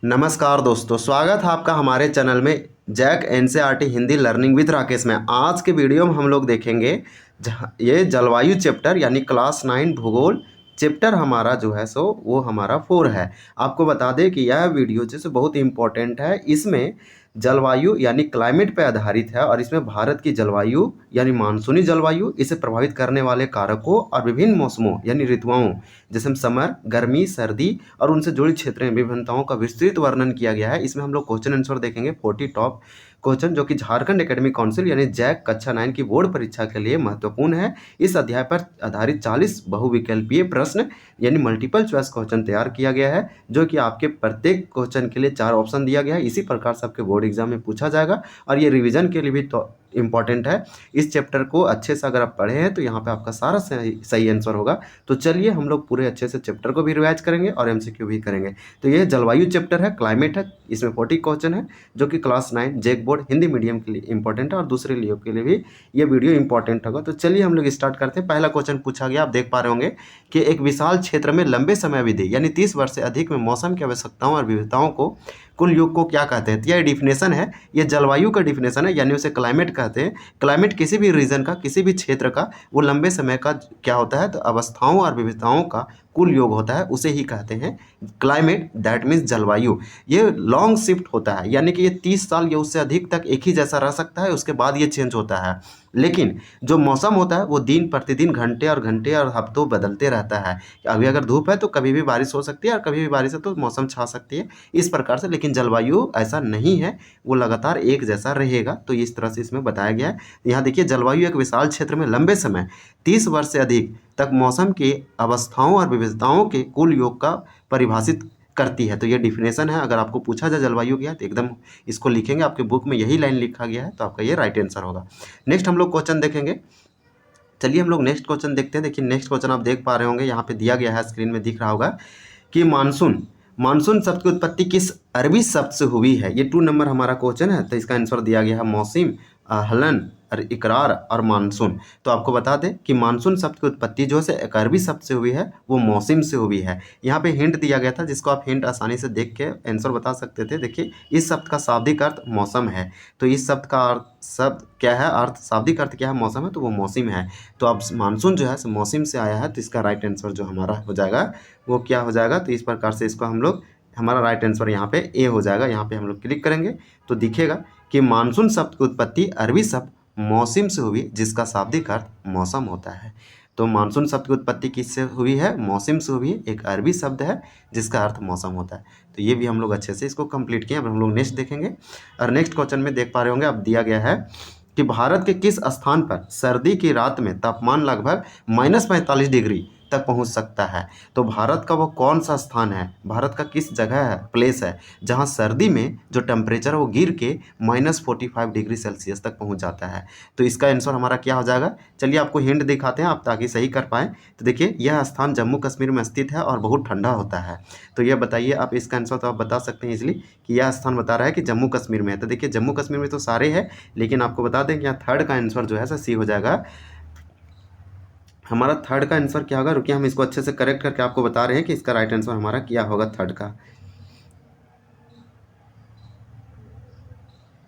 नमस्कार दोस्तों, स्वागत है आपका हमारे चैनल में JAC NCERT Hindi learning with Rakesh में। आज के वीडियो में हम लोग देखेंगे जहाँ ये जलवायु चैप्टर यानी क्लास 9 भूगोल चैप्टर हमारा जो है सो वो हमारा 4 है। आपको बता दें कि यह वीडियो जैसे बहुत इंपॉर्टेंट है। इसमें जलवायु यानी क्लाइमेट पर आधारित है और इसमें भारत की जलवायु यानी मानसूनी जलवायु, इसे प्रभावित करने वाले कारकों और विभिन्न मौसमों यानी ऋतुओं जैसे समर, गर्मी, सर्दी और उनसे जुड़ी क्षेत्रें विभिन्नताओं का विस्तृत वर्णन किया गया है। इसमें हम लोग क्वेश्चन आंसर देखेंगे 40 टॉप क्वेश्चन जो कि झारखंड एकेडमिक काउंसिल यानी जैक कक्षा 9 की बोर्ड परीक्षा के लिए महत्वपूर्ण है। इस अध्याय पर आधारित 40 बहुविकल्पीय प्रश्न यानी मल्टीपल चॉइस क्वेश्चन तैयार किया गया है, जो कि आपके प्रत्येक क्वेश्चन के लिए 4 ऑप्शन दिया गया है। इसी प्रकार से आपके बोर्ड एग्जाम में पूछा जाएगा और ये रिवीजन के लिए भी तो इम्पॉर्टेंट है। इस चैप्टर को अच्छे से अगर आप पढ़े हैं तो यहाँ पे आपका सारा सही आंसर होगा। तो चलिए हम लोग पूरे अच्छे से चैप्टर को भी रिवाइज करेंगे और एमसीक्यू भी करेंगे। तो ये जलवायु चैप्टर है, क्लाइमेट है, इसमें 40 क्वेश्चन है जो कि क्लास 9 जेक बोर्ड हिंदी मीडियम के लिए इंपॉर्टेंट है और दूसरे लियो के लिए भी ये वीडियो इंपॉर्टेंट होगा। तो चलिए हम लोग स्टार्ट करते हैं। पहला क्वेश्चन पूछा गया, आप देख पा रहे होंगे कि एक विशाल क्षेत्र में लंबे समय अवधि यानी 30 वर्ष से अधिक में मौसम की आवश्यकताओं और विविधताओं को कुल योग को क्या कहते हैं। तो यह डिफिनेशन है, ये जलवायु का डिफिनेशन है यानी उसे क्लाइमेट कहते हैं। क्लाइमेट किसी भी रीजन का, किसी भी क्षेत्र का वो लंबे समय का क्या होता है, तो अवस्थाओं और विविधताओं का कुल योग होता है, उसे ही कहते हैं क्लाइमेट। दैट मीन्स जलवायु। ये लॉन्ग शिफ्ट होता है यानी कि ये 30 साल या उससे अधिक तक एक ही जैसा रह सकता है, उसके बाद ये चेंज होता है। लेकिन जो मौसम होता है वो दिन प्रतिदिन घंटे और हफ्तों बदलते रहता है। अभी अगर धूप है तो कभी भी बारिश हो सकती है और कभी भी बारिश है तो मौसम छा सकती है, इस प्रकार से। लेकिन जलवायु ऐसा नहीं है, वो लगातार एक जैसा रहेगा। तो इस तरह से इसमें बताया गया है। यहाँ देखिए, जलवायु एक विशाल क्षेत्र में लंबे समय 30 वर्ष से अधिक तक मौसम की अवस्थाओं और विविधताओं के कुल योग का परिभाषित करती है। तो ये डिफिनेशन है। अगर आपको पूछा जाए जलवायु क्या है तो एकदम इसको लिखेंगे, आपके बुक में यही लाइन लिखा गया है, तो आपका ये राइट आंसर होगा। नेक्स्ट हम लोग क्वेश्चन देखेंगे। चलिए हम लोग नेक्स्ट क्वेश्चन देखते हैं। देखिए नेक्स्ट क्वेश्चन आप देख पा रहे होंगे, यहाँ पे दिया गया है, स्क्रीन में दिख रहा होगा कि मानसून मानसून शब्द की उत्पत्ति किस अरबी शब्द से हुई है। ये 2 नंबर हमारा क्वेश्चन है। तो इसका आंसर दिया गया है मौसिम, हलन और इकरार और मानसून। तो आपको बता दें कि मानसून शब्द की उत्पत्ति जो है एक अरबी शब्द से हुई है, वो मौसिम से हुई है। यहाँ पे हिंट दिया गया था जिसको आप हिंट आसानी से देख के आंसर बता सकते थे। देखिए, इस शब्द का शाब्दिक अर्थ मौसम है। तो इस शब्द का शब्द क्या है, अर्थ शाब्दिक अर्थ क्या है, मौसम है, तो वो मौसिम है। तो अब मानसून जो है मौसिम से आया है, तो इसका राइट आंसर जो हमारा हो जाएगा वो क्या हो जाएगा। तो इस प्रकार से इसको हम लोग, हमारा राइट आंसर यहाँ पे ए हो जाएगा। यहाँ पे हम लोग क्लिक करेंगे तो दिखेगा कि मानसून शब्द की उत्पत्ति अरबी शब्द मौसिम से हुई, जिसका शाब्दिक अर्थ मौसम होता है। तो मानसून शब्द की उत्पत्ति किससे हुई है, मौसिम से हुई है। एक अरबी शब्द है जिसका अर्थ मौसम होता है। तो ये भी हम लोग अच्छे से इसको कंप्लीट किए। अब हम लोग नेक्स्ट देखेंगे और नेक्स्ट क्वेश्चन में देख पा रहे होंगे, अब दिया गया है कि भारत के किस स्थान पर सर्दी की रात में तापमान लगभग -45 डिग्री तक पहुंच सकता है। तो भारत का वो कौन सा स्थान है, भारत का किस जगह है, प्लेस है, जहां सर्दी में जो टेम्परेचर है वो गिर के -45 डिग्री सेल्सियस तक पहुंच जाता है। तो इसका आंसर हमारा क्या हो जाएगा। चलिए आपको हिंट दिखाते हैं आप ताकि सही कर पाएँ। तो देखिए, यह स्थान जम्मू कश्मीर में स्थित है और बहुत ठंडा होता है। तो यह बताइए आप, इसका आंसर तो आप बता सकते हैं इजिली कि यह स्थान बता रहा है कि जम्मू कश्मीर में है। तो देखिए, जम्मू कश्मीर में तो सारे हैं, लेकिन आपको बता दें कि यहाँ थर्ड का आंसर जो है सी हो जाएगा। हमारा थर्ड का आंसर क्या होगा, रुकिए हम इसको अच्छे से करेक्ट करके आपको बता रहे हैं कि इसका राइट आंसर हमारा क्या होगा थर्ड का।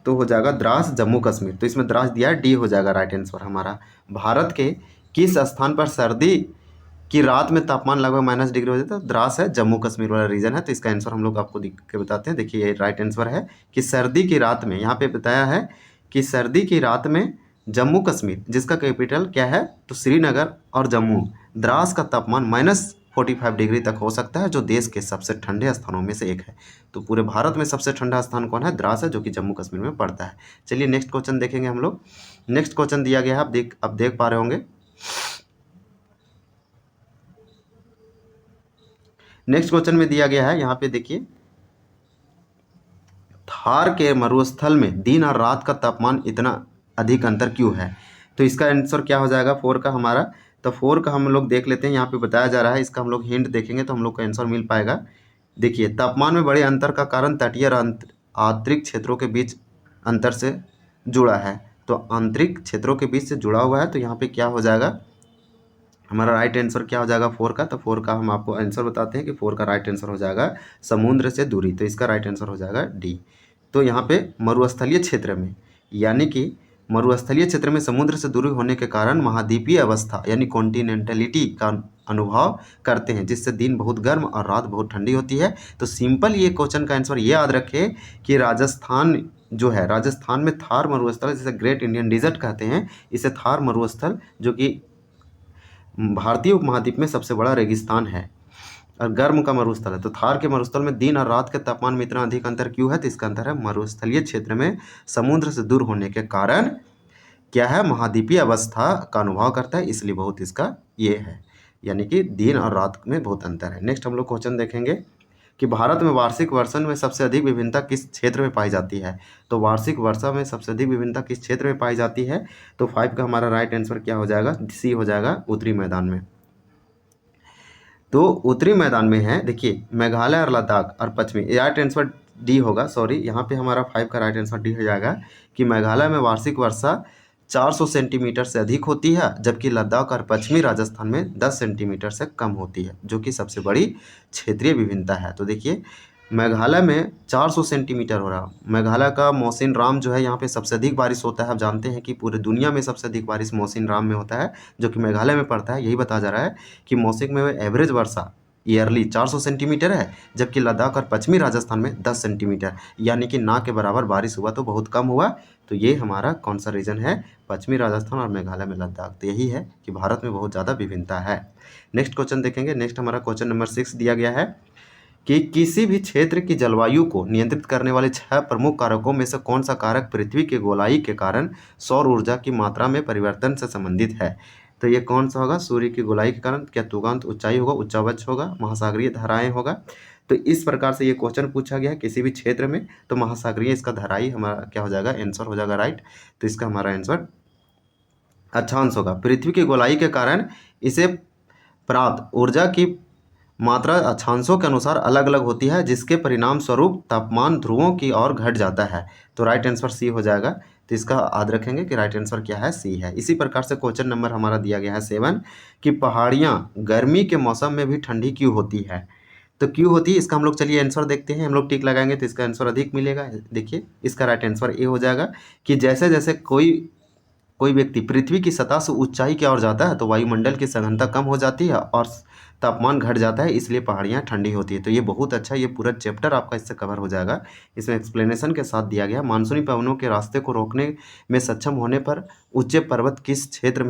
तो हो जाएगा द्रास, जम्मू कश्मीर। तो इसमें द्रास दिया है, डी हो जाएगा राइट आंसर हमारा। भारत के किस स्थान पर सर्दी की रात में तापमान लगभग -डिग्री हो जाता है, द्रास है, जम्मू कश्मीर वाला रीजन है। तो इसका आंसर हम लोग आपको दिख के बताते हैं। देखिए, ये राइट आंसर है कि सर्दी की रात में, यहाँ पे बताया है कि सर्दी की रात में जम्मू कश्मीर, जिसका कैपिटल क्या है, तो श्रीनगर और जम्मू, द्रास का तापमान -45 डिग्री तक हो सकता है, जो देश के सबसे ठंडे स्थानों में से एक है। तो पूरे भारत में सबसे ठंडा स्थान कौन है, द्रास है, जो कि जम्मू कश्मीर में पड़ता है। चलिए नेक्स्ट क्वेश्चन देखेंगे हम लोग। नेक्स्ट क्वेश्चन दिया गया है, आप देख पा रहे होंगे। नेक्स्ट क्वेश्चन में दिया गया है, यहाँ पे देखिए, थार के मरुस्थल में दिन और रात का तापमान इतना अधिक अंतर क्यों है। तो इसका आंसर क्या हो जाएगा 4 का हमारा। तो 4 का हम लोग देख लेते हैं, यहाँ पे बताया जा रहा है, इसका हम लोग हिंट देखेंगे तो हम लोग को आंसर मिल पाएगा। देखिए, तापमान में बड़े अंतर का कारण तटीय और आंतरिक क्षेत्रों के बीच अंतर से जुड़ा है। तो आंतरिक क्षेत्रों के बीच से जुड़ा हुआ है, तो यहाँ पे क्या हो जाएगा, हमारा राइट आंसर क्या हो जाएगा 4 का, तो 4 का हम आपको आंसर बताते हैं कि 4 का राइट आंसर हो जाएगा समुद्र से दूरी, तो इसका राइट आंसर हो जाएगा डी। तो यहाँ पे मरुस्थलीय क्षेत्र में, यानी कि मरुस्थलीय क्षेत्र में समुद्र से दूरी होने के कारण महाद्वीपीय अवस्था यानी कॉन्टिनेंटलिटी का अनुभव करते हैं, जिससे दिन बहुत गर्म और रात बहुत ठंडी होती है। तो सिंपल ये क्वेश्चन का आंसर ये याद रखें कि राजस्थान जो है, राजस्थान में थार मरुस्थल, जिसे ग्रेट इंडियन डिजर्ट कहते हैं, इसे थार मरुस्थल जो कि भारतीय उपमहाद्वीप में सबसे बड़ा रेगिस्तान है और गर्म का मरुस्थल है। तो थार के मरुस्थल में दिन और रात के तापमान में इतना अधिक अंतर क्यों है? तो इसका अंतर है मरुस्थलीय क्षेत्र में समुद्र से दूर होने के कारण क्या है, महाद्वीपीय अवस्था का अनुभव करता है, इसलिए बहुत इसका ये है, यानी कि दिन और रात में बहुत अंतर है। नेक्स्ट हम लोग क्वेश्चन देखेंगे कि भारत में वार्षिक वर्षण में सबसे अधिक विभिन्नता किस क्षेत्र में पाई जाती है? तो वार्षिक वर्षा में सबसे अधिक विभिन्नता किस क्षेत्र में पाई जाती है? तो 5 का हमारा राइट आंसर क्या हो जाएगा? सी हो जाएगा, उत्तरी मैदान में। तो उत्तरी मैदान में है, देखिए मेघालय और लद्दाख और पश्चिमी, राइट आंसर डी होगा, सॉरी यहाँ पे हमारा 5 का राइट आंसर डी हो जाएगा कि मेघालय में वार्षिक वर्षा 400 सेंटीमीटर से अधिक होती है, जबकि लद्दाख और पश्चिमी राजस्थान में 10 सेंटीमीटर से कम होती है, जो कि सबसे बड़ी क्षेत्रीय विभिन्नता है। तो देखिए मेघालय में 400 सेंटीमीटर हो रहा, मेघालय का मौसिन राम जो है यहाँ पे सबसे अधिक बारिश होता है। आप जानते हैं कि पूरे दुनिया में सबसे अधिक बारिश मौसिन राम में होता है, जो कि मेघालय में पड़ता है। यही बताया जा रहा है कि मौसिक में एवरेज वर्षा ईयरली 400 सेंटीमीटर है, जबकि लद्दाख और पश्चिमी राजस्थान में 10 सेंटीमीटर, यानी कि ना के बराबर बारिश हुआ, तो बहुत कम हुआ। तो ये हमारा कौन सा रीजन है? पश्चिमी राजस्थान और मेघालय में लद्दाख। तो यही है कि भारत में बहुत ज़्यादा विभिन्नता है। नेक्स्ट क्वेश्चन देखेंगे। नेक्स्ट हमारा क्वेश्चन नंबर 6 दिया गया है कि किसी भी क्षेत्र की जलवायु को नियंत्रित करने वाले 6 प्रमुख कारकों में से कौन सा कारक पृथ्वी के गोलाई के कारण सौर ऊर्जा की मात्रा में परिवर्तन से संबंधित है? तो ये कौन सा होगा? सूर्य की गोलाई के कारण, क्या तुगांत ऊंचाई होगा, उच्चावच होगा, महासागरीय धाराएं होगा? तो इस प्रकार से ये क्वेश्चन पूछा गया है किसी भी क्षेत्र में, तो महासागरीय इसका धाराई हमारा क्या हो जाएगा? आंसर हो जाएगा राइट। तो इसका हमारा आंसर अक्षांश होगा। पृथ्वी की गोलाई के कारण इसे प्राप्त ऊर्जा की मात्रा अक्षांशों के अनुसार अलग अलग होती है, जिसके परिणाम स्वरूप तापमान ध्रुवों की ओर घट जाता है। तो राइट आंसर सी हो जाएगा। तो इसका याद रखेंगे कि राइट आंसर क्या है? सी है। इसी प्रकार से क्वेश्चन नंबर हमारा दिया गया है 7 कि पहाड़ियाँ गर्मी के मौसम में भी ठंडी क्यों होती है? तो क्यों होती है इसका हम लोग चलिए आंसर देखते हैं। हम लोग टिक लगाएंगे तो इसका आंसर अधिक मिलेगा। देखिए इसका राइट आंसर ए हो जाएगा कि जैसे जैसे कोई व्यक्ति पृथ्वी की सतह से ऊंचाई की ओर जाता है, तो वायुमंडल की सघनता कम हो जाती है और तापमान घट जाता है, इसलिए पहाड़ियाँ ठंडी होती है। तो ये बहुत अच्छा, ये पूरा चैप्टर आपका इससे कवर हो जाएगा। इसमें एक्सप्लेनेशन के साथ दिया गया मानसूनी पवनों के रास्ते को रोकने में सक्षम होने पर ऊंचे पर्वत किस क्षेत्र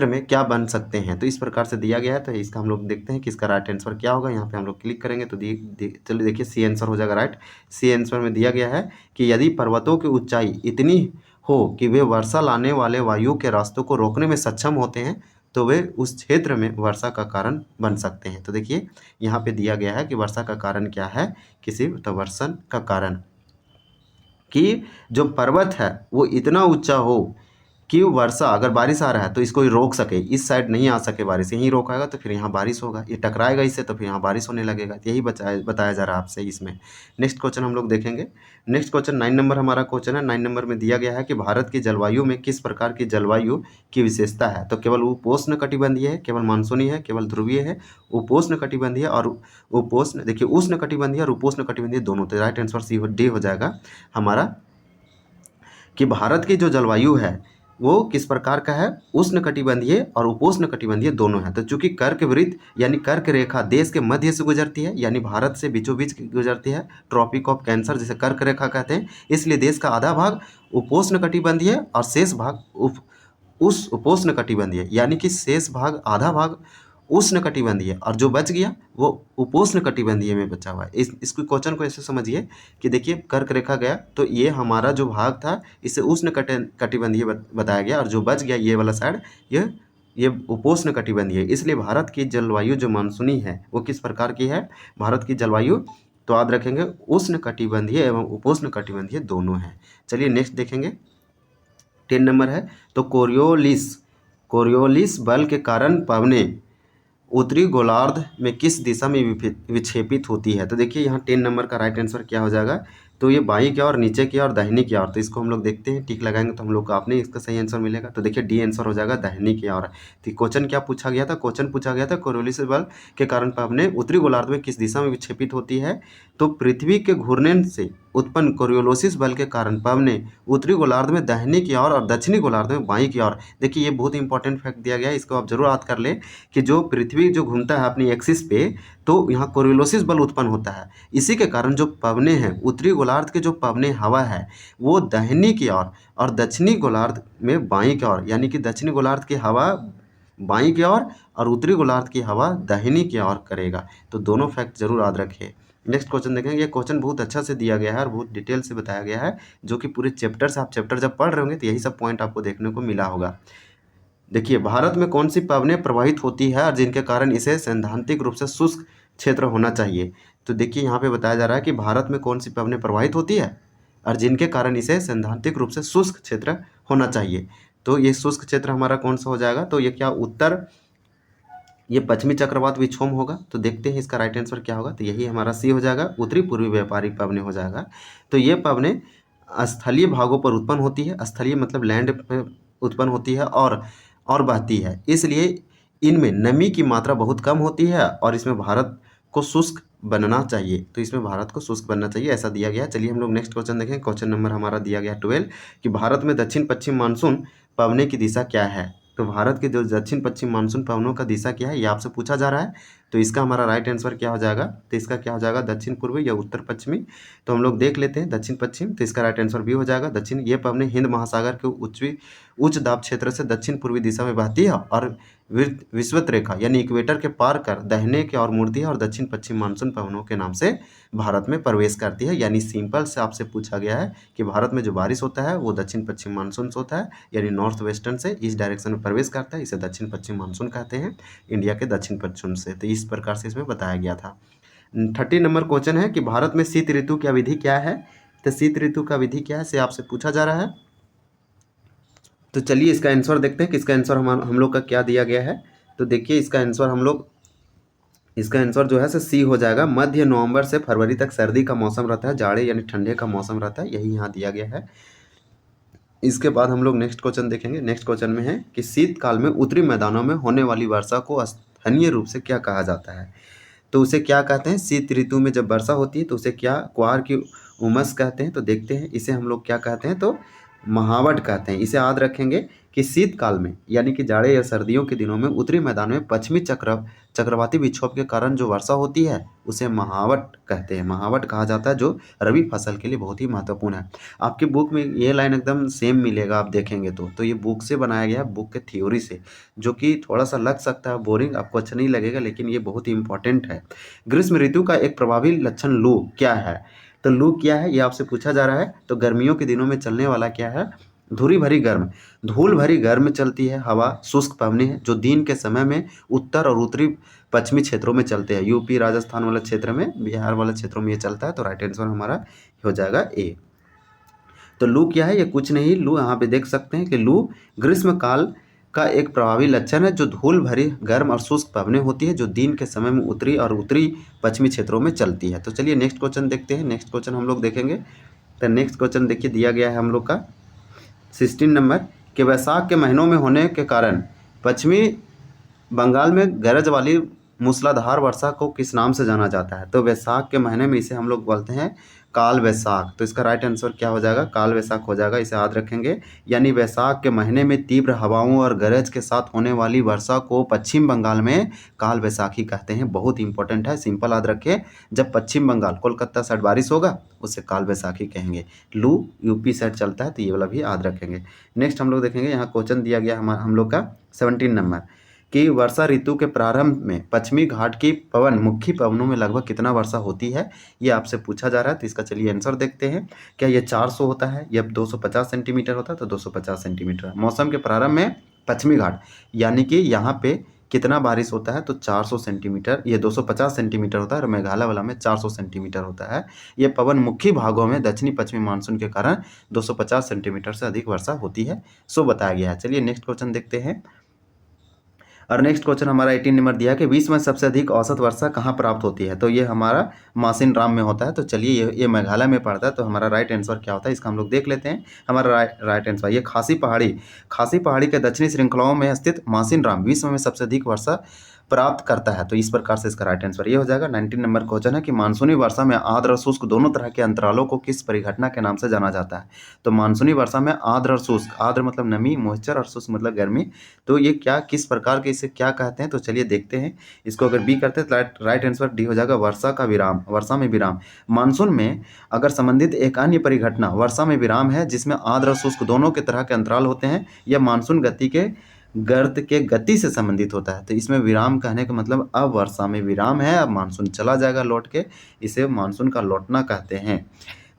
में क्या बन सकते हैं? तो इस प्रकार से दिया गया है। तो इसका हम लोग देखते हैं कि इसका राइट आंसर क्या होगा। यहाँ पे हम लोग क्लिक करेंगे तो चलिए देखिए सी आंसर हो जाएगा राइट। सी आंसर में दिया गया है कि यदि पर्वतों की ऊंचाई इतनी हो कि वे वर्षा लाने वाले वायु के रास्तों को रोकने में सक्षम होते हैं, तो वे उस क्षेत्र में वर्षा का कारण बन सकते हैं। तो देखिए यहाँ पे दिया गया है कि वर्षा का कारण क्या है? किसी वर्षण का कारण कि जो पर्वत है वो इतना ऊंचा हो कि वर्षा, अगर बारिश आ रहा है तो इसको रोक सके, इस साइड नहीं आ सके बारिश, यहीं रोकाएगा तो फिर यहाँ बारिश होगा, ये टकराएगा इससे तो फिर यहाँ बारिश होने लगेगा। यही बताया जा रहा है आपसे इसमें। नेक्स्ट क्वेश्चन हम लोग देखेंगे। नेक्स्ट क्वेश्चन 9 नंबर हमारा क्वेश्चन है। 9 नंबर में दिया गया है कि भारत की जलवायु में किस प्रकार की जलवायु की विशेषता है? तो केवल उपोष्ण कटिबंधीय है, केवल मानसूनी है, केवल ध्रुवीय है, उपोष्ण कटिबंधीय और उपोष्ण, देखिए उष्ण कटिबंधीय और उपोष्ण कटिबंधीय दोनों। तो राइट आंसर सी डी हो जाएगा हमारा कि भारत की जो जलवायु है वो किस प्रकार का है? उष्ण कटिबंधीय और उपोष्ण कटिबंधीय दोनों है। तो चूंकि कर्क वृत्त यानी कर्क रेखा देश के मध्य से गुजरती है, यानी भारत से बीचों बीच गुजरती है, ट्रॉपिक ऑफ कैंसर जिसे कर्क रेखा कहते हैं, इसलिए देश का आधा भाग उपोष्ण कटिबंधीय और शेष भाग उस उपोष्ण कटिबंधीय, यानी कि शेष भाग, आधा भाग उष्ण कटिबंधीय और जो बच गया वो उपोष्ण कटिबंधीय में बचा हुआ है। इसको क्वेश्चन को ऐसे समझिए कि देखिए कर्क रेखा गया तो ये हमारा जो भाग था इसे उष्ण कटिबंधीय बताया गया, और जो बच गया ये वाला साइड ये उपोष्ण कटिबंधीय। इसलिए भारत की जलवायु जो मानसूनी है वो किस प्रकार की है? भारत की जलवायु तो याद रखेंगे उष्ण कटिबंधीय एवं उपोष्ण कटिबंधीय दोनों है। चलिए नेक्स्ट देखेंगे। 10 नंबर है तो कोरियोलिस बल के कारण पवनें उत्तरी गोलार्ध में किस दिशा में विक्षेपित होती है? तो देखिए यहाँ 10 नंबर का राइट आंसर क्या हो जाएगा? तो ये बाईं की ओर, नीचे की ओर, दाहिनी की ओर। तो इसको हम लोग देखते हैं, टिक लगाएंगे तो हम लोग को आपने इसका सही आंसर मिलेगा। तो देखिए डी आंसर हो जाएगा, दाहिनी की ओर। तो क्वेश्चन क्या पूछा गया था? क्वेश्चन पूछा गया था कोरियोलिस बल के कारण पवनें उत्तरी गोलार्ध में किस दिशा में विक्षेपित होती है? तो पृथ्वी के घूर्णन से उत्पन्न कोरियोलिस बल के कारण पवनें उत्तरी गोलार्ध में दाहिनी की ओर और दक्षिणी गोलार्ध में बाईं की ओर। देखिए ये बहुत इंपॉर्टेंट फैक्ट दिया गया है, इसको आप जरूर याद कर लें कि जो पृथ्वी जो घूमता है अपनी एक्सिस पे, तो यहाँ कोरियोलिस बल उत्पन्न होता है। इसी के कारण जो पवनें हैं, उत्तरी गोलार्ध के जो पवनें हवा है वो दाहिनी की ओर और दक्षिणी गोलार्ध में बाईं की ओर, यानी कि दक्षिणी गोलार्ध की हवा बाईं की ओर और उत्तरी गोलार्ध की हवा दाहिनी की ओर करेगा। तो दोनों फैक्ट जरूर याद रखिए। नेक्स्ट क्वेश्चन देखेंगे। ये क्वेश्चन बहुत अच्छा से दिया गया है और बहुत डिटेल से बताया गया है, जो कि पूरे चैप्टर से, आप चैप्टर जब पढ़ रहे होंगे तो यही सब पॉइंट आपको देखने को मिला होगा। देखिए भारत में कौन सी पवनें प्रवाहित होती है और जिनके कारण इसे सैद्धांतिक रूप से शुष्क क्षेत्र होना चाहिए? तो देखिए यहाँ पे बताया जा रहा है कि भारत में कौन सी पवनें प्रवाहित होती है और जिनके कारण इसे सैद्धांतिक रूप से शुष्क क्षेत्र होना चाहिए। तो ये शुष्क क्षेत्र हमारा कौन सा हो जाएगा? तो ये क्या उत्तर, ये पश्चिमी चक्रवात विक्षोभ होगा। तो देखते हैं इसका राइट आंसर क्या होगा। तो यही हमारा सी हो जाएगा, उत्तरी पूर्वी व्यापारिक पवनें हो जाएगा। तो ये पवनें स्थलीय भागों पर उत्पन्न होती है, स्थलीय मतलब लैंड पे उत्पन्न होती है और बहती है, इसलिए इनमें नमी की मात्रा बहुत कम होती है और इसमें भारत को शुष्क बनना चाहिए। तो इसमें भारत को शुष्क बनना चाहिए, ऐसा दिया गया। चलिए हम लोग नेक्स्ट क्वेश्चन देखें। क्वेश्चन नंबर हमारा दिया गया 12 कि भारत में दक्षिण पश्चिम मानसून पवने की दिशा क्या है? तो भारत के जो दक्षिण पश्चिम मानसून पवनों का दिशा क्या है, ये आपसे पूछा जा रहा है। तो इसका हमारा राइट आंसर क्या हो जाएगा? तो इसका क्या हो जाएगा, दक्षिण पूर्वी या उत्तर पश्चिमी। तो हम लोग देख लेते हैं दक्षिण पश्चिम, तो इसका राइट आंसर भी हो जाएगा दक्षिण। ये पवनें हिंद महासागर के उच्च दाब क्षेत्र से दक्षिण पूर्वी दिशा में बहती है और विषुवत रेखा यानी इक्वेटर के पार कर दाहिने की ओर मुड़ती है और दक्षिण पश्चिम मानसून पवनों के नाम से भारत में प्रवेश करती है। यानी सिंपल से आपसे पूछा गया है कि भारत में जो बारिश होता है वो दक्षिण पश्चिम मानसून से होता है, यानी नॉर्थ वेस्टर्न से इस डायरेक्शन में प्रवेश करता है, इसे दक्षिण पश्चिम मानसून कहते हैं, इंडिया के दक्षिण पश्चिम से। तो इस प्रकार से इसमें बताया गया था। 30 नंबर क्वेश्चन है कि भारत में शीत ऋतु की अवधि क्या है? तो शीत ऋतु का विधि क्या है से आपसे पूछा जा रहा है। तो चलिए इसका आंसर देखते हैं कि इसका आंसर हम लोग का क्या दिया गया है। तो देखिए इसका आंसर जो है सो सी हो जाएगा। मध्य नवंबर से फरवरी तक सर्दी का मौसम रहता है, जाड़े यानी ठंडे का मौसम रहता है, यही यहाँ दिया गया है। इसके बाद हम लोग नेक्स्ट क्वेश्चन देखेंगे। नेक्स्ट क्वेश्चन में है कि शीतकाल में उत्तरी मैदानों में होने वाली वर्षा को स्थानीय रूप से क्या कहा जाता है? तो उसे क्या कहते हैं? शीत ऋतु में जब वर्षा होती है तो उसे क्या क्वार की उमस कहते हैं। तो देखते हैं इसे हम लोग क्या कहते हैं, तो महावट कहते हैं। इसे याद रखेंगे कि शीतकाल में यानी कि जाड़े या सर्दियों के दिनों में उत्तरी मैदान में पश्चिमी चक्रवाती विक्षोभ के कारण जो वर्षा होती है उसे महावट कहते हैं। महावट कहा जाता है, जो रबी फसल के लिए बहुत ही महत्वपूर्ण है। आपकी बुक में ये लाइन एकदम सेम मिलेगा, आप देखेंगे तो ये बुक से बनाया गया है, बुक के थ्योरी से, जो कि थोड़ा सा लग सकता है बोरिंग, आपको अच्छा नहीं लगेगा, लेकिन ये बहुत ही इंपॉर्टेंट है। ग्रीष्म ऋतु का एक प्रभावी लक्षण लू क्या है? तो लू क्या है ये आपसे पूछा जा रहा है। तो गर्मियों के दिनों में चलने वाला क्या है? धूल भरी गर्म चलती है हवा, शुष्क पवनें हैं जो दिन के समय में उत्तर और उत्तरी पश्चिमी क्षेत्रों में चलते हैं। यूपी राजस्थान वाले क्षेत्र में, बिहार वाले क्षेत्रों में ये चलता है। तो राइट आंसर हमारा हो जाएगा ए। तो लू क्या है? ये कुछ नहीं, लू यहाँ पे देख सकते हैं कि लू ग्रीष्म काल का एक प्रभावी लक्षण है, जो धूल भरी गर्म और शुष्क पवनें होती है जो दिन के समय में उत्तरी और उत्तरी पश्चिमी क्षेत्रों में चलती है। तो चलिए नेक्स्ट क्वेश्चन देखते हैं। नेक्स्ट क्वेश्चन हम लोग देखेंगे। तो नेक्स्ट क्वेश्चन देखिए दिया गया है हम लोग का 16 नंबर कि वैशाख के महीनों में होने के कारण पश्चिमी बंगाल में गरज वाली मूसलाधार वर्षा को किस नाम से जाना जाता है? तो वैशाख के महीने में इसे हम लोग बोलते हैं काल वैशाख। तो इसका राइट आंसर क्या हो जाएगा? काल वैशाख हो जाएगा, इसे याद रखेंगे। यानी वैशाख के महीने में तीव्र हवाओं और गरज के साथ होने वाली वर्षा को पश्चिम बंगाल में काल वैशाखी कहते हैं। बहुत इंपॉर्टेंट है, सिंपल याद रखें। जब पश्चिम बंगाल कोलकाता साइड बारिश होगा उसे काल वैशाखी कहेंगे। लू यूपी साइड चलता है, तो ये वाला भी याद रखेंगे। नेक्स्ट हम लोग देखेंगे, यहाँ क्वेश्चन दिया गया हम लोग का 17 नंबर कि वर्षा ऋतु के प्रारंभ में पश्चिमी घाट की मुख्य पवनों में लगभग कितना वर्षा होती है, ये आपसे पूछा जा रहा है। तो इसका चलिए आंसर देखते हैं। क्या ये 400 होता है या 250 सेंटीमीटर होता है? तो 250 सेंटीमीटर। मौसम के प्रारंभ में पश्चिमी घाट यानी कि यहाँ पे कितना बारिश होता है? तो 400 सेंटीमीटर, ये 250 सेंटीमीटर होता है और मेघालय वाला में 400 सेंटीमीटर होता है। ये पवन मुख्य भागों में दक्षिणी पश्चिमी मानसून के कारण 250 सेंटीमीटर से अधिक वर्षा होती है, सो बताया गया है। चलिए नेक्स्ट क्वेश्चन देखते हैं। और नेक्स्ट क्वेश्चन हमारा 18 नंबर दिया है कि विश्व में सबसे अधिक औसत वर्षा कहाँ प्राप्त होती है, तो ये हमारा मासिन राम में होता है। तो चलिए ये मेघालय में पड़ता है, तो हमारा राइट आंसर क्या होता है इसका हम लोग देख लेते हैं। हमारा राइट आंसर ये खासी पहाड़ी के दक्षिणी श्रृंखलाओं में स्थित मासिन राम विश्व में सबसे अधिक वर्षा प्राप्त करता है। तो इस प्रकार से इसका राइट आंसर ये हो जाएगा। 19 नंबर क्वेश्चन है कि मानसूनी वर्षा में आर्द्र और शुष्क दोनों तरह के अंतरालों को किस परिघटना के नाम से जाना जाता है। तो मानसूनी वर्षा में आर्द्र और शुष्क, आर्द्र मतलब नमी मॉइस्चर और शुष्क मतलब गर्मी, तो ये क्या किस प्रकार के इसे क्या कहते हैं, तो चलिए देखते हैं। इसको अगर बी करते हैं तो राइट आंसर डी हो जाएगा, वर्षा का विराम, वर्षा में विराम। मानसून में अगर संबंधित एक अन्य परिघटना वर्षा में विराम है जिसमें आर्द्र और शुष्क दोनों के तरह के अंतराल होते हैं, यह मानसून गति के गर्त के गति से संबंधित होता है। तो इसमें विराम कहने का मतलब अब वर्षा में विराम है, अब मानसून चला जाएगा लौट के, इसे मानसून का लौटना कहते हैं।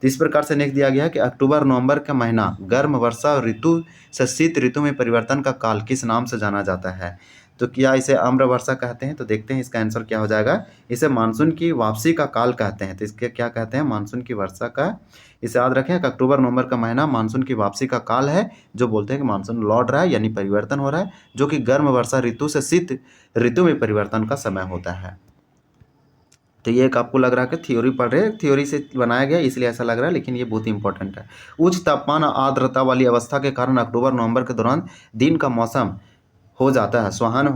तो इस प्रकार से नेक्स्ट दिया गया है कि अक्टूबर नवंबर का महीना गर्म वर्षा ऋतु से शीत ऋतु में परिवर्तन का काल किस नाम से जाना जाता है। तो क्या इसे आम्र वर्षा कहते हैं, तो देखते हैं इसका आंसर क्या हो जाएगा। इसे मानसून की वापसी का काल कहते हैं। तो इसके क्या कहते हैं, मानसून की वर्षा का, इसे याद रखें कि अक्टूबर नवंबर का महीना मानसून की वापसी का काल है, जो बोलते हैं कि मानसून लौट रहा है यानी परिवर्तन हो रहा है, जो कि गर्म वर्षा ऋतु से शीत ऋतु में परिवर्तन का समय होता है। तो ये एक आपको लग रहा है कि थ्योरी पढ़ रहे हैं, थ्योरी से बनाया गया इसलिए ऐसा लग रहा है, लेकिन ये बहुत इंपॉर्टेंट है। उच्च तापमान और आर्द्रता वाली अवस्था के कारण अक्टूबर नवंबर के दौरान दिन का मौसम हो जाता है सुहाना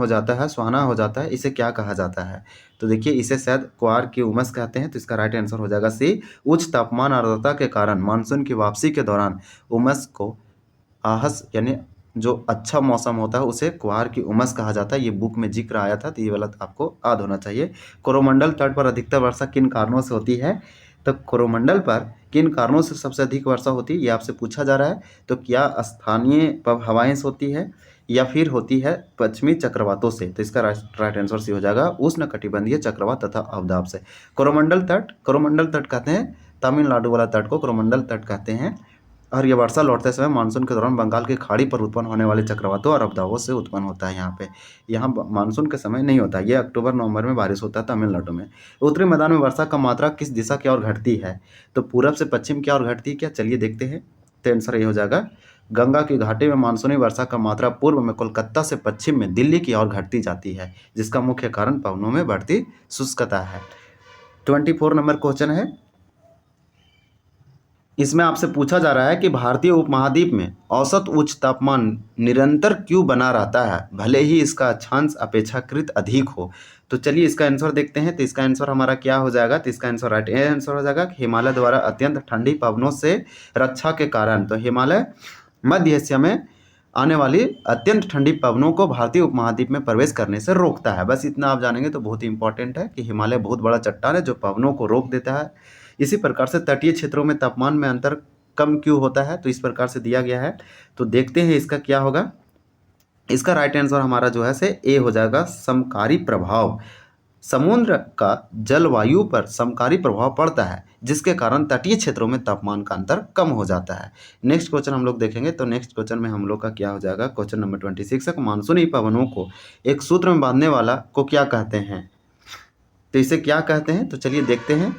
हो जाता है, इसे क्या कहा जाता है। तो देखिए इसे शायद क्वार की उमस कहते हैं। तो इसका राइट आंसर हो जाएगा सी, उच्च तापमान और आर्द्रता के कारण मानसून की वापसी के दौरान उमस को आहस यानी जो अच्छा मौसम होता है उसे क्वार की उमस कहा जाता है। ये बुक में जिक्र आया था, तो ये वाला आपको याद होना चाहिए। कोरोमंडल तट पर अधिकतर वर्षा किन कारणों से होती है, तो कोरोमंडल पर किन कारणों से सबसे अधिक वर्षा होती है ये आपसे पूछा जा रहा है। तो क्या स्थानीय हवाएं से होती है या फिर होती है पश्चिमी चक्रवातों से। तो इसका राइट आंसर सी हो जाएगा, उष्ण कटिबंधीय चक्रवात तथा अवदाब से। कोरोमंडल तट कहते हैं तमिलनाडु वाला तट को कोरोमंडल तट कहते हैं, और यह वर्षा लौटते समय मानसून के दौरान बंगाल की खाड़ी पर उत्पन्न होने वाले चक्रवातों और अवदाबों से उत्पन्न होता है। यहाँ मानसून के समय नहीं होता, ये अक्टूबर नवंबर में बारिश होता है तमिलनाडु में। उत्तरी मैदान में वर्षा का मात्रा किस दिशा की ओर घटती है, तो पूरब से पश्चिम की ओर घटती है क्या, चलिए देखते हैं। तो आंसर ये हो जाएगा, गंगा की घाटी में मानसूनी वर्षा का मात्रा पूर्व में कोलकाता से पश्चिम में दिल्ली की ओर घटती जाती है, जिसका मुख्य कारण पवनों में बढ़ती शुष्कता है। 24 नंबर क्वेश्चन है, इसमें आपसे पूछा जा रहा है कि भारतीय उपमहाद्वीप में औसत उच्च तापमान निरंतर क्यों बना रहता है, भले ही इसका अक्षांश अपेक्षाकृत अधिक हो। तो चलिए इसका आंसर देखते हैं। तो इसका आंसर हमारा क्या हो जाएगा, तो इसका आंसर राइट आंसर हो जाएगा कि हिमालय द्वारा अत्यंत ठंडी पवनों से रक्षा के कारण। तो हिमालय मध्य एशिया में आने वाली अत्यंत ठंडी पवनों को भारतीय उपमहाद्वीप में प्रवेश करने से रोकता है। बस इतना आप जानेंगे तो बहुत ही इंपॉर्टेंट है कि हिमालय बहुत बड़ा चट्टान है जो पवनों को रोक देता है। इसी प्रकार से तटीय क्षेत्रों में तापमान में अंतर कम क्यों होता है, तो इस प्रकार से दिया गया है। तो देखते हैं इसका क्या होगा। इसका राइट आंसर हमारा जो है से ए हो जाएगा, समकारी प्रभाव। समुद्र का जलवायु पर समकारी प्रभाव पड़ता है, जिसके कारण तटीय क्षेत्रों में तापमान का अंतर कम हो जाता है। नेक्स्ट क्वेश्चन हम लोग देखेंगे। तो नेक्स्ट क्वेश्चन में हम लोग का क्या हो जाएगा, क्वेश्चन नंबर 26 है, मानसूनी पवनों को एक सूत्र में बांधने वाला को क्या कहते हैं, तो इसे क्या कहते हैं, तो चलिए देखते हैं।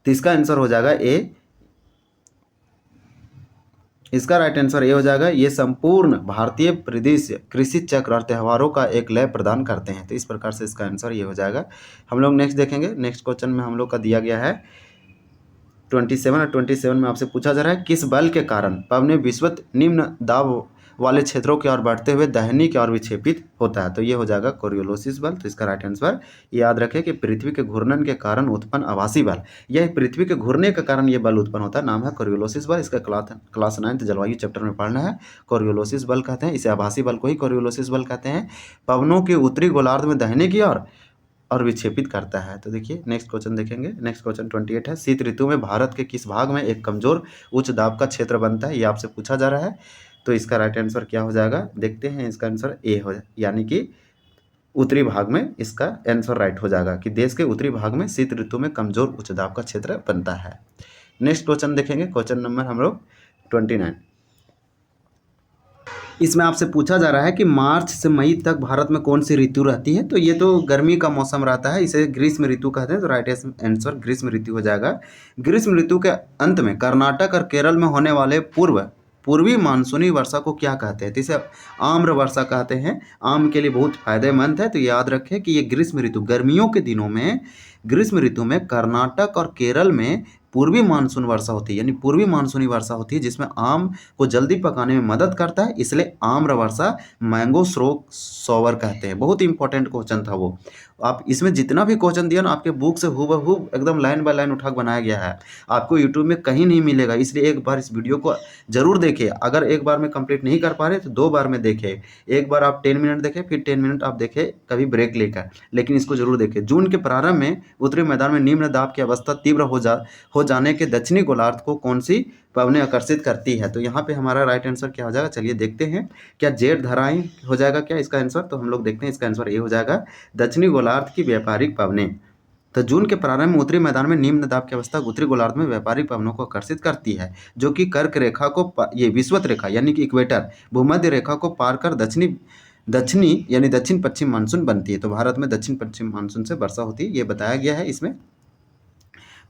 तो इसका आंसर हो जाएगा ए, इसका राइट आंसर ये हो जाएगा, ये संपूर्ण भारतीय परिदृश्य कृषि चक्र और त्योहारों का एक लय प्रदान करते हैं। तो इस प्रकार से इसका आंसर ये हो जाएगा। हम लोग नेक्स्ट देखेंगे। नेक्स्ट क्वेश्चन में हम लोग का दिया गया है 27 और 27 में आपसे पूछा जा रहा है, किस बल के कारण पवने विश्वत निम्न दाब वाले क्षेत्रों की ओर बढ़ते हुए दाहिनी की ओर विक्षेपित होता है। तो ये हो जाएगा कोरियोलिस बल। तो इसका राइट आंसर याद रखें कि पृथ्वी के घूर्णन के कारण उत्पन्न आभासी बल, यह पृथ्वी के घूरने के कारण ये बल उत्पन्न होता है, नाम है कोरियोलिस बल। इसका क्लास 9 जलवायु चैप्टर में पढ़ना है। कोरियोलिस बल कहते हैं इसे, आभासी बल को ही कोरियोलिस बल कहते हैं। पवनों के उत्तरी गोलार्ध में दाहिने की ओर और विक्षेपित करता है। तो देखिए नेक्स्ट क्वेश्चन देखेंगे। नेक्स्ट क्वेश्चन 28 है, शीत ऋतु में भारत के किस भाग में एक कमजोर उच्च दाब का क्षेत्र बनता है, ये आपसे पूछा जा रहा है। तो इसका राइट आंसर क्या हो जाएगा, देखते हैं। इसका आंसर ए हो, यानी कि उत्तरी भाग में इसका आंसर राइट हो जाएगा कि देश के उत्तरी भाग में शीत ऋतु में कमजोर उच्च दाब का क्षेत्र बनता है। नेक्स्ट क्वेश्चन देखेंगे, क्वेश्चन नंबर हम लोग 29। इसमें आपसे पूछा जा रहा है कि मार्च से मई तक भारत में कौन सी ऋतु रहती है। तो ये तो गर्मी का मौसम रहता है, इसे ग्रीष्म ऋतु कहते हैं। तो राइट आंसर ग्रीष्म ऋतु हो जाएगा। ग्रीष्म ऋतु के अंत में कर्नाटक और केरल में होने वाले पूर्व पूर्वी मानसूनी वर्षा को क्या कहते हैं? तो इसे आम्र वर्षा कहते हैं। आम के लिए बहुत फायदेमंद है। तो याद रखें कि ये ग्रीष्म ऋतु, गर्मियों के दिनों में, ग्रीष्म ऋतु में कर्नाटक और केरल में पूर्वी मानसून वर्षा होती है, यानी पूर्वी मानसूनी वर्षा होती है, जिसमें आम को जल्दी पकाने में मदद करता है, इसलिए आम्र वर्षा मैंगो स्रोक सोवर कहते हैं। बहुत इंपॉर्टेंट क्वेश्चन था वो। आप इसमें जितना भी क्वेश्चन दिया ना, आपके बुक से हूबहू एकदम लाइन बाय लाइन उठा के बनाया गया है। आपको यूट्यूब में कहीं नहीं मिलेगा, इसलिए एक बार इस वीडियो को जरूर देखें। अगर एक बार में कंप्लीट नहीं कर पा रहे तो 2 बार में देखें। एक बार आप 10 मिनट देखें, फिर 10 मिनट आप देखें कभी ब्रेक लेकर, लेकिन इसको जरूर देखें। जून के प्रारंभ में उत्तरी मैदान में निम्न दाब की अवस्था तीव्र हो जाने के दक्षिणी गोलार्ध को कौन सी पवनें आकर्षित करती है? तो यहाँ पे हमारा राइट आंसर क्या हो जाएगा, चलिए देखते हैं। क्या जेठ धाराएं हो जाएगा क्या इसका आंसर? तो हम लोग देखते हैं, इसका आंसर ये हो जाएगा दक्षिणी गोलार्ध की व्यापारिक पवनें। तो जून के प्रारंभ में उत्तरी मैदान में निम्न दाब की अवस्था उत्तरी गोलार्ध में व्यापारिक पवनों को आकर्षित करती है, जो कि कर्क रेखा को ये विषुवत रेखा यानी कि इक्वेटर भूमध्य रेखा को पार कर दक्षिणी यानी दक्षिण पश्चिम मानसून बनती है। तो भारत में दक्षिण पश्चिम मानसून से वर्षा होती है, ये बताया गया है इसमें।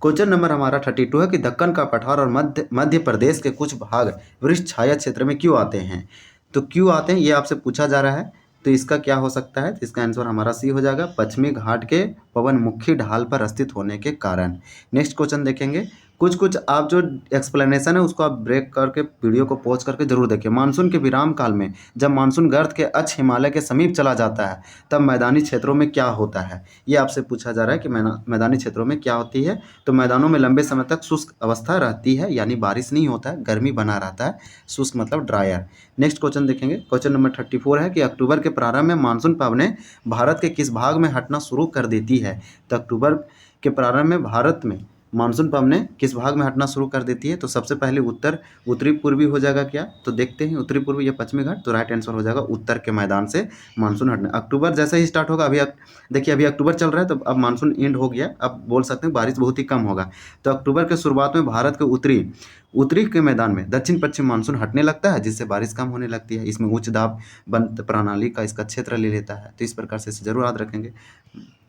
क्वेश्चन नंबर हमारा 32 है कि दक्कन का पठार और मध्य प्रदेश के कुछ भाग वृक्ष छाया क्षेत्र में क्यों आते हैं? तो क्यों आते हैं ये आपसे पूछा जा रहा है। तो इसका क्या हो सकता है? तो इसका आंसर हमारा सी हो जाएगा, पश्चिमी घाट के पवन मुखी ढाल पर स्थित होने के कारण। नेक्स्ट क्वेश्चन देखेंगे। कुछ आप जो एक्सप्लेनेशन है उसको आप ब्रेक करके वीडियो को पॉज करके जरूर देखें। मानसून के विराम काल में जब मानसून गर्त के अक्ष हिमालय के समीप चला जाता है तब मैदानी क्षेत्रों में क्या होता है? ये आपसे पूछा जा रहा है कि मैदानी क्षेत्रों में क्या होती है। तो मैदानों में लंबे समय तक शुष्क अवस्था रहती है, यानी बारिश नहीं होता है, गर्मी बना रहता है। शुष्क मतलब ड्रायर। नेक्स्ट क्वेश्चन देखेंगे। क्वेश्चन नंबर 34 है कि अक्टूबर के प्रारंभ में मानसून पवनें भारत के किस भाग में हटना शुरू कर देती है? तो अक्टूबर के प्रारंभ में भारत में मानसून पवनें किस भाग में हटना शुरू कर देती है? तो सबसे पहले उत्तरी पूर्वी हो जाएगा क्या? तो देखते हैं, उत्तरी पूर्वी या पश्चिमी घाट। तो राइट आंसर हो जाएगा उत्तर के मैदान से मानसून हटना। अक्टूबर जैसे ही स्टार्ट होगा, देखिए अभी अक्टूबर चल रहा है, तो अब मानसून एंड हो गया, अब बोल सकते हैं बारिश बहुत ही कम होगा। तो अक्टूबर के शुरुआत में भारत के उत्तरी के मैदान में दक्षिण पश्चिम मानसून हटने लगता है, जिससे बारिश कम होने लगती है। इसमें उच्च दाब बंद प्रणाली का इसका क्षेत्र ले लेता है। तो इस प्रकार से इसे जरूर याद रखेंगे।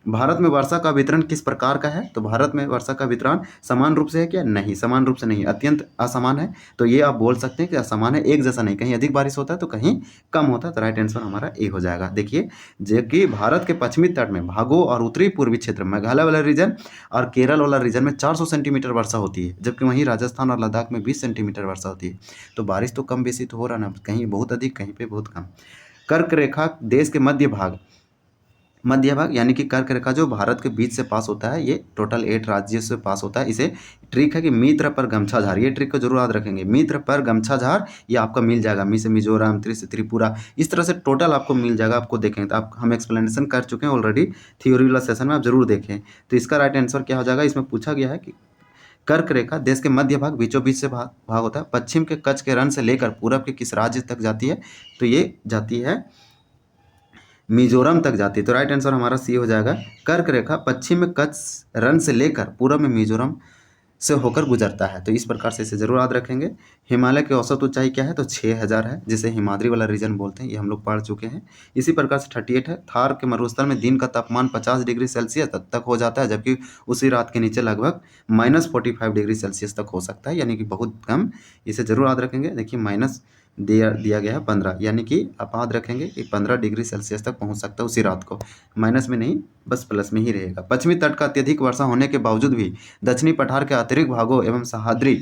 भारत में वर्षा का वितरण किस प्रकार का है? तो भारत में वर्षा का वितरण समान रूप से है क्या? नहीं, समान रूप से नहीं, अत्यंत असमान है। तो ये आप बोल सकते हैं कि असमान है, एक जैसा नहीं, कहीं अधिक बारिश होता है तो कहीं कम होता है। तो राइट आंसर हमारा ए हो जाएगा। देखिए, जो कि भारत के पश्चिमी तट में भागो और उत्तरी पूर्वी क्षेत्र मेघालय वाला रीजन और केरल वाला रीजन में 400 सेंटीमीटर वर्षा होती है, जबकि वहीं राजस्थान और लद्दाख में 20 सेंटीमीटर वर्षा होती है। तो बारिश तो कम बेसी तो हो रहा ना, कहीं बहुत अधिक, कहीं पे बहुत कम। कर्क रेखा देश के मध्य भाग यानी कि कर्क रेखा जो भारत के बीच से पास होता है, ये टोटल 8 राज्यों से पास होता है। इसे ट्रिक है कि मित्र पर गमछा झार, ये ट्रिक को जरूर याद रखेंगे। मित्र पर गमछा झार ये आपका मिल जाएगा। मी से मिजोरम, त्रि से त्रिपुरा, इस तरह से टोटल आपको मिल जाएगा। आपको देखेंगे तो हम एक्सप्लेनेशन कर चुके हैं ऑलरेडी थ्योरी वाला सेशन में, आप जरूर देखें। तो इसका राइट आंसर क्या हो जाएगा? इसमें पूछा गया है कि कर्क रेखा देश के मध्य भाग बीचों बीच से भाग होता है, पश्चिम के कच्छ के रण से लेकर पूरब के किस राज्य तक जाती है? तो ये जाती है मिजोरम तक जाती है। तो राइट आंसर हमारा सी हो जाएगा। कर्क रेखा पश्चिम में कच्छ रण से लेकर पूरब में मिजोरम से होकर गुजरता है। तो इस प्रकार से इसे जरूर याद रखेंगे। हिमालय की औसत ऊंचाई क्या है? तो 6000 है, जिसे हिमाद्री वाला रीजन बोलते हैं, ये हम लोग पढ़ चुके हैं। इसी प्रकार से 38 है, थार के मरुस्थल में दिन का तापमान 50 डिग्री सेल्सियस तक हो जाता है, जबकि उसी रात के नीचे लगभग -45 डिग्री सेल्सियस तक हो सकता है, यानी कि बहुत कम। इसे जरूर याद रखेंगे। देखिए माइनस दिया गया है 15, यानी कि आप याद रखेंगे कि 15 डिग्री सेल्सियस तक पहुंच सकता है उसी रात को, माइनस में नहीं, बस प्लस में ही रहेगा। पश्चिमी तट का अत्यधिक वर्षा होने के बावजूद भी दक्षिणी पठार के अतिरिक्त भागों एवं सह्याद्री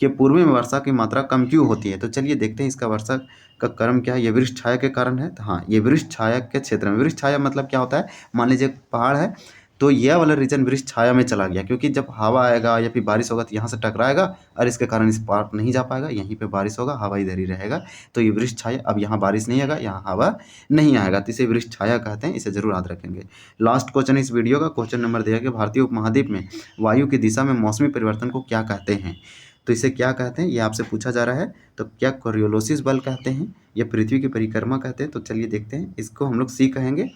के पूर्वी में वर्षा की मात्रा कम क्यों होती है? तो चलिए देखते हैं इसका वर्षा का क्रम क्या है। ये वृक्ष छाया के कारण है। तो हाँ, ये वृक्ष छाया के क्षेत्र में, वृक्ष छाया मतलब क्या होता है? मान लीजिए पहाड़ है, तो यह वाला रीजन वृक्ष छाया में चला गया, क्योंकि जब हवा आएगा या फिर बारिश होगा तो यहाँ से टकराएगा और इसके कारण इस पार नहीं जा पाएगा, यहीं पे बारिश होगा, हवा इधर ही रहेगा। तो ये वृक्ष छाया, अब यहाँ बारिश नहीं आएगा, यहाँ हवा नहीं आएगा, तो इसे वृक्ष छाया कहते हैं। इसे जरूर याद रखेंगे। लास्ट क्वेश्चन इस वीडियो का, क्वेश्चन नंबर दिया कि भारतीय उपमहाद्वीप में वायु की दिशा में मौसमी परिवर्तन को क्या कहते हैं? तो इसे क्या कहते हैं ये आपसे पूछा जा रहा है। तो क्या कोरियोलिस बल कहते हैं या पृथ्वी की परिक्रमा कहते हैं? तो चलिए देखते हैं, इसको हम लोग सी कहेंगे,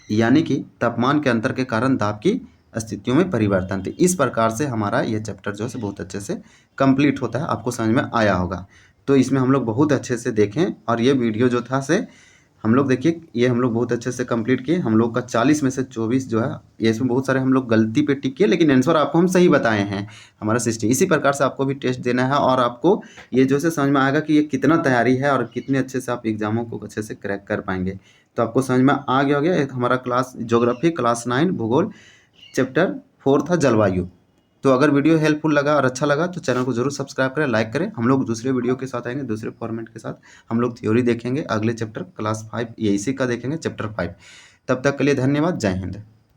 यानी कि तापमान के अंतर के कारण दाब की स्थितियों में परिवर्तन। तो इस प्रकार से हमारा ये चैप्टर जो है बहुत अच्छे से कंप्लीट होता है, आपको समझ में आया होगा। तो इसमें हम लोग बहुत अच्छे से देखें, और ये वीडियो जो था से हम लोग देखिए ये हम लोग बहुत अच्छे से कंप्लीट किए। हम लोग का 40 में से 24 जो है ये इसमें बहुत सारे हम लोग गलती पे टिक किए, लेकिन आंसर आपको हम सही बताए हैं। हमारा सिस्टम इसी प्रकार से आपको भी टेस्ट देना है और आपको ये जो है समझ में आएगा कि ये कितना तैयारी है और कितने अच्छे से आप एग्जामों को अच्छे से क्रैक कर पाएंगे। तो आपको समझ में आ गया होगा। एक हमारा क्लास ज्योग्राफी क्लास 9 भूगोल चैप्टर 4 था जलवायु। तो अगर वीडियो हेल्पफुल लगा और अच्छा लगा तो चैनल को जरूर सब्सक्राइब करें, लाइक करें। हम लोग दूसरे वीडियो के साथ आएंगे, दूसरे फॉर्मेट के साथ। हम लोग थ्योरी देखेंगे अगले चैप्टर क्लास 5 ये इसी का देखेंगे चैप्टर 5। तब तक के लिए धन्यवाद। जय हिंद।